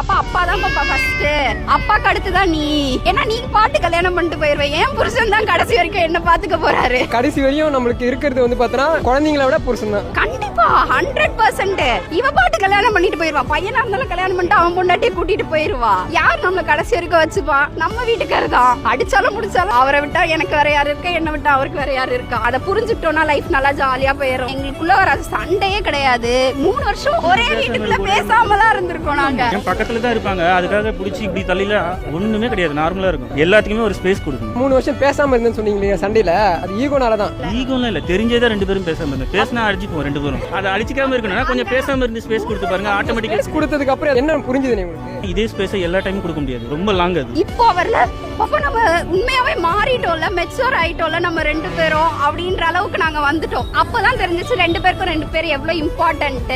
அப்பா தான் பாப்பா ஃபர்ஸ்ட், அப்பாக்கு அடுத்துதான் நீ. ஏன்னா நீ பாட்டு கல்யாணம் பண்ணிட்டு போயிருவேன், ஏன் புருஷன் தான் கடைசி வரைக்கும் என்ன பாத்துக்க போறாரு. கடைசி வரையும் நம்மளுக்கு இருக்கிறது வந்து பார்த்தனா குழந்தைங்களை விட புருஷன் தான். கண்டிப்பா 100%. இவ பாட்டு கல்யாணம் பண்ணிட்டு போயிருவா, பையனா இருந்தாலும் கல்யாணம் பண்ணிட்டு அவன் பொண்டாட்டி கூட்டிட்டு போயிருவா. யார் நம்மள கடைசி வரைக்கும் வச்சுப்பா? நம்ம வீட்டுக்காரர் தான். அடிச்சாலும் முடிச்சாலும் அவரை விட்டா எனக்கு வேற யாரு இருக்கா, என்ன விட்டா அவருக்கு வேற யாரு இருக்கா. அதை புரிஞ்சுட்டோம்னா லைஃப் நல்லா ஜாலியா போயிடும். எங்களுக்குள்ள வர சண்டையே கிடையாது. 3 வருஷம் ஒரே வீட்டுக்குள்ள பேசாமலாம் இருந்திருக்கோம் நாங்க. பக்கத்துல தான் இருப்பாங்க, அதுக்காக பிடிச்சி இப்படி தள்ளில ஒண்ணுமே கிடையாது, நார்மலா இருக்கும். எல்லாத்துக்குமே ஒரு ஸ்பேஸ் கொடுக்கணும். 3 வருஷம் பேசாம இருந்தேன்னு சொன்னீங்க சண்டையில, அது ஈகோனால தான். ஈகோலாம் இல்ல, தெரிஞ்சதா 2 பேரும் பேசாம இருந்தாங்க. பேசினா அடிச்சுப்போம் 2 பேரும். அதை அடிச்சுக்காம இருக்கணும்னா கொஞ்சம் பேசாம இருந்து ஸ்பேஸ் கொடுத்து பாருங்க, ஆட்டோமேட்டிக்கா கொடுத்ததுக்கு அப்புறம் என்ன புரிஞ்சுது உங்களுக்கு? இதே ஸ்பேஸை எல்லா டைமும் கொடுக்க முடியாது, ரொம்ப லாங் அது. இப்போ வரல அப்ப நம்ம உண்மையாவே மாறிட்டோம்ல, மெச்சூர் ஆயிட்டோம்ல நம்ம 2 பேரும் அப்படின்ற அளவுக்கு நாங்க வந்துட்டோம். அப்பதான் தெரிஞ்சிச்சு 2 பேருக்கும் 2 பேர் எவ்வளவு இம்பார்ட்டன்ட்.